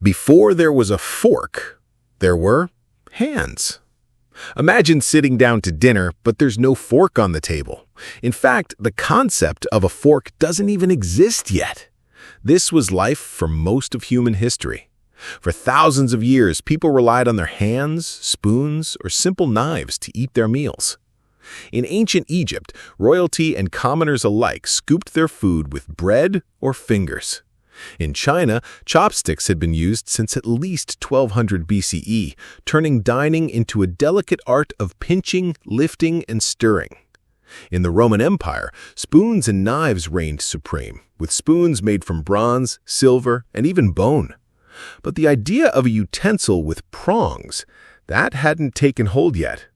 Before there was a fork, there were hands. Imagine sitting down to dinner, but there's no fork on the table. In fact, the concept of a fork doesn't even exist yet. This was life for most of human history. For thousands of years, people relied on their hands, spoons, or simple knives to eat their meals. In ancient Egypt, royalty and commoners alike scooped their food with bread or fingers. In China, chopsticks had been used since at least 1200 BCE, turning dining into a delicate art of pinching, lifting, and stirring. In the Roman Empire, spoons and knives reigned supreme, with spoons made from bronze, silver, and even bone. But the idea of a utensil with prongs, that hadn't taken hold yet.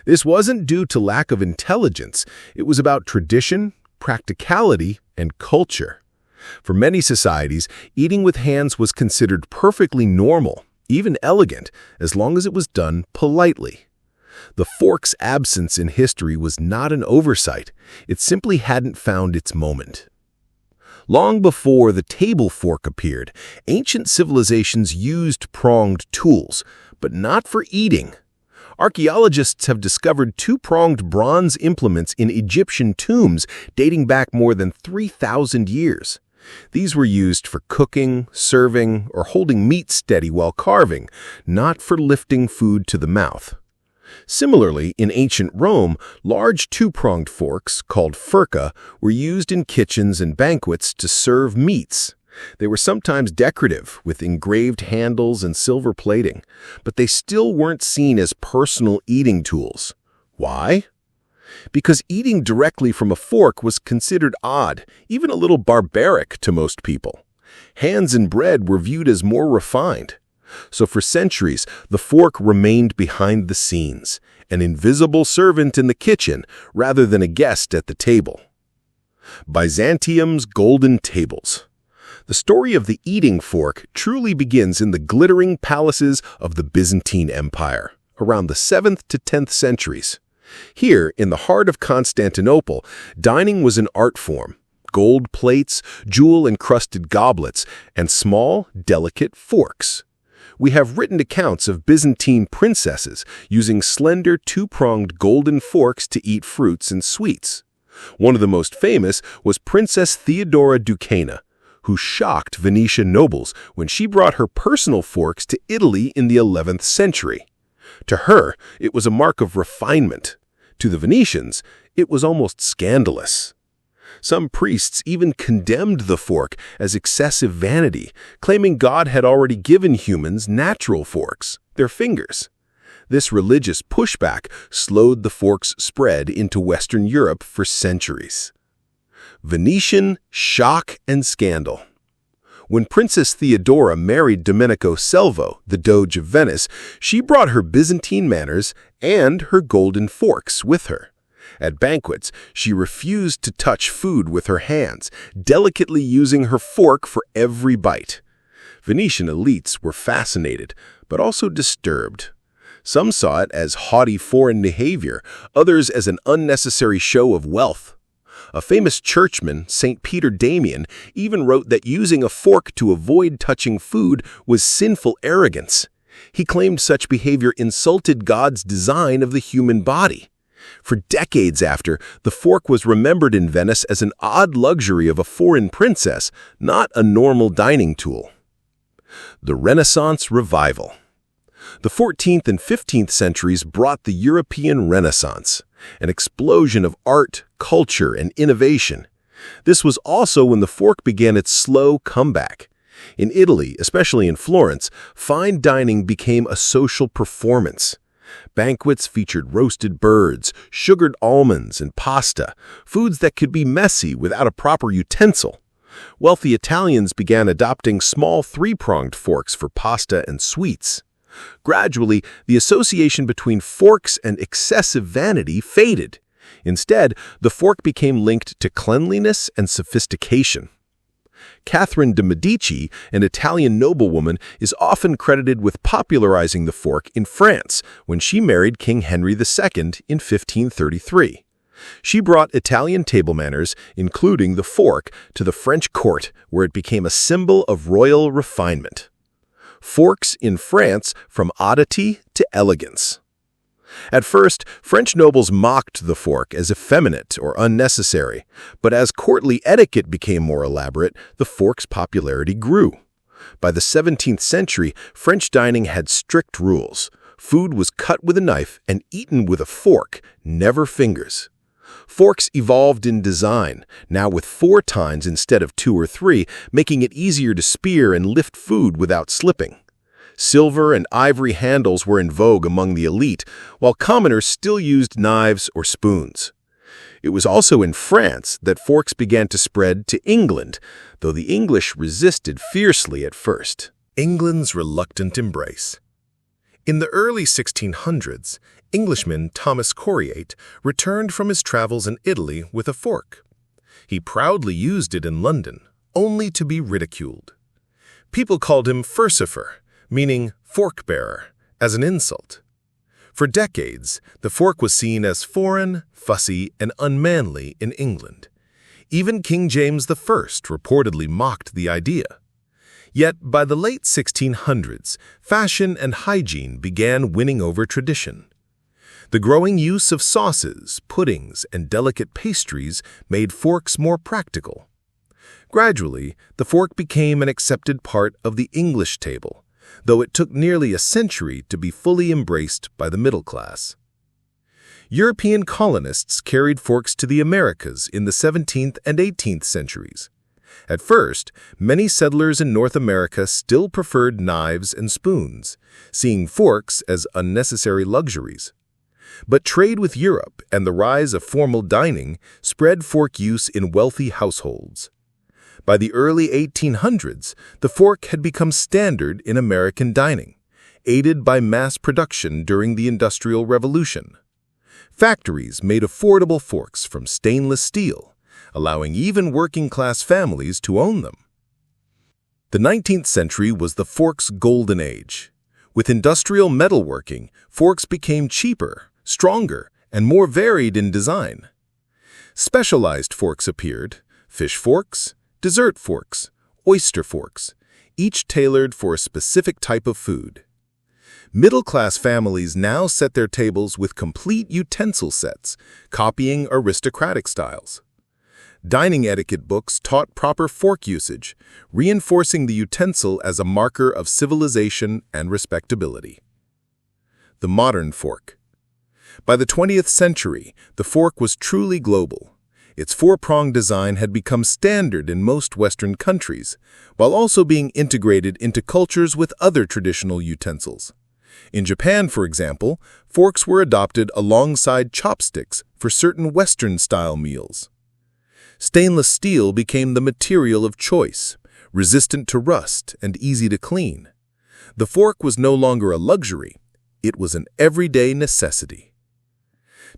This wasn't due to lack of intelligence. It was about tradition, practicality, and culture. For many societies, eating with hands was considered perfectly normal, even elegant, as long as it was done politely. The fork's absence in history was not an oversight. It simply hadn't found its moment. Long before the table fork appeared, ancient civilizations used pronged tools, but not for eating. Archaeologists have discovered two-pronged bronze implements in Egyptian tombs dating back more than 3,000 years. These were used for cooking, serving, or holding meat steady while carving, not for lifting food to the mouth. Similarly, in ancient Rome, large two-pronged forks, called furca, were used in kitchens and banquets to serve meats. They were sometimes decorative, with engraved handles and silver plating, but they still weren't seen as personal eating tools. Why? Because eating directly from a fork was considered odd, even a little barbaric to most people. Hands and bread were viewed as more refined. So for centuries, the fork remained behind the scenes, an invisible servant in the kitchen rather than a guest at the table. Byzantium's golden tables. The story of the eating fork truly begins in the glittering palaces of the Byzantine Empire, around the 7th to 10th centuries. Here, in the heart of Constantinople, dining was an art form. Gold plates, jewel-encrusted goblets, and small, delicate forks. We have written accounts of Byzantine princesses using slender, two-pronged golden forks to eat fruits and sweets. One of the most famous was Princess Theodora Ducana, who shocked Venetian nobles when she brought her personal forks to Italy in the 11th century. To her, it was a mark of refinement. To the Venetians, it was almost scandalous. Some priests even condemned the fork as excessive vanity, claiming God had already given humans natural forks, their fingers. This religious pushback slowed the fork's spread into Western Europe for centuries. Venetian shock and scandal. When Princess Theodora married Domenico Selvo, the Doge of Venice, she brought her Byzantine manners and her golden forks with her. At banquets, she refused to touch food with her hands, delicately using her fork for every bite. Venetian elites were fascinated, but also disturbed. Some saw it as haughty foreign behavior, others as an unnecessary show of wealth. A famous churchman, St. Peter Damian, even wrote that using a fork to avoid touching food was sinful arrogance. He claimed such behavior insulted God's design of the human body. For decades after, the fork was remembered in Venice as an odd luxury of a foreign princess, not a normal dining tool. The Renaissance Revival. The 14th and 15th centuries brought the European Renaissance, an explosion of art, culture, and innovation. This was also when the fork began its slow comeback. In Italy, especially in Florence, fine dining became a social performance. Banquets featured roasted birds, sugared almonds, and pasta, foods that could be messy without a proper utensil. Wealthy Italians began adopting small three-pronged forks for pasta and sweets. Gradually, the association between forks and excessive vanity faded. Instead, the fork became linked to cleanliness and sophistication. Catherine de' Medici, an Italian noblewoman, is often credited with popularizing the fork in France when she married King Henry II in 1533. She brought Italian table manners, including the fork, to the French court, where it became a symbol of royal refinement. Forks in France from oddity to elegance. At first, French nobles mocked the fork as effeminate or unnecessary, but as courtly etiquette became more elaborate, the fork's popularity grew. By the 17th century, French dining had strict rules. Food was cut with a knife and eaten with a fork, never fingers. Forks evolved in design, now with 4 tines instead of 2 or 3, making it easier to spear and lift food without slipping. Silver and ivory handles were in vogue among the elite, while commoners still used knives or spoons. It was also in France that forks began to spread to England, though the English resisted fiercely at first. England's reluctant embrace. In the early 1600s, Englishman Thomas Coryate returned from his travels in Italy with a fork. He proudly used it in London, only to be ridiculed. People called him furcifer, meaning fork-bearer, as an insult. For decades, the fork was seen as foreign, fussy, and unmanly in England. Even King James I reportedly mocked the idea. Yet, by the late 1600s, fashion and hygiene began winning over tradition. The growing use of sauces, puddings, and delicate pastries made forks more practical. Gradually, the fork became an accepted part of the English table, though it took nearly a century to be fully embraced by the middle class. European colonists carried forks to the Americas in the 17th and 18th centuries. At first, many settlers in North America still preferred knives and spoons, seeing forks as unnecessary luxuries. But trade with Europe and the rise of formal dining spread fork use in wealthy households. By the early 1800s, the fork had become standard in American dining, aided by mass production during the Industrial Revolution. Factories made affordable forks from stainless steel, allowing even working-class families to own them. The 19th century was the fork's golden age. With industrial metalworking, forks became cheaper, stronger, and more varied in design. Specialized forks appeared: fish forks, dessert forks, oyster forks, each tailored for a specific type of food. Middle-class families now set their tables with complete utensil sets, copying aristocratic styles. Dining etiquette books taught proper fork usage, reinforcing the utensil as a marker of civilization and respectability. The modern fork. By the 20th century, the fork was truly global. Its 4-pronged design had become standard in most Western countries, while also being integrated into cultures with other traditional utensils. In Japan, for example, forks were adopted alongside chopsticks for certain Western-style meals. Stainless steel became the material of choice, resistant to rust and easy to clean. The fork was no longer a luxury, it was an everyday necessity.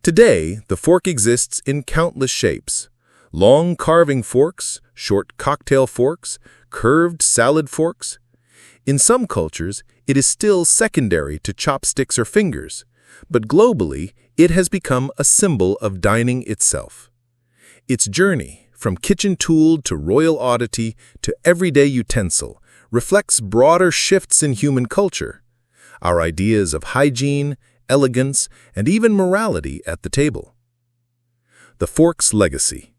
Today, the fork exists in countless shapes: long carving forks, short cocktail forks, curved salad forks. In some cultures, it is still secondary to chopsticks or fingers, but globally, it has become a symbol of dining itself. Its journey, from kitchen tool to royal oddity to everyday utensil, reflects broader shifts in human culture. Our ideas of hygiene, elegance, and even morality at the table. The fork's legacy.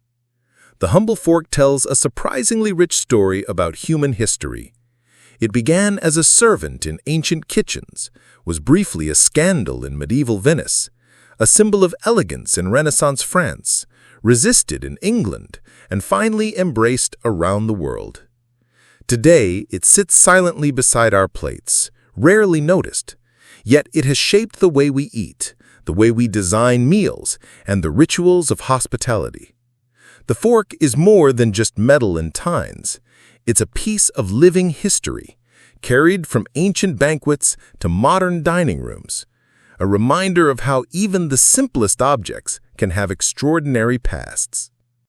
The humble fork tells a surprisingly rich story about human history. It began as a servant in ancient kitchens, was briefly a scandal in medieval Venice, a symbol of elegance in Renaissance France, resisted in England, and finally embraced around the world. Today, it sits silently beside our plates, rarely noticed. Yet it has shaped the way we eat, the way we design meals, and the rituals of hospitality. The fork is more than just metal and tines. It's a piece of living history, carried from ancient banquets to modern dining rooms, a reminder of how even the simplest objects can have extraordinary pasts.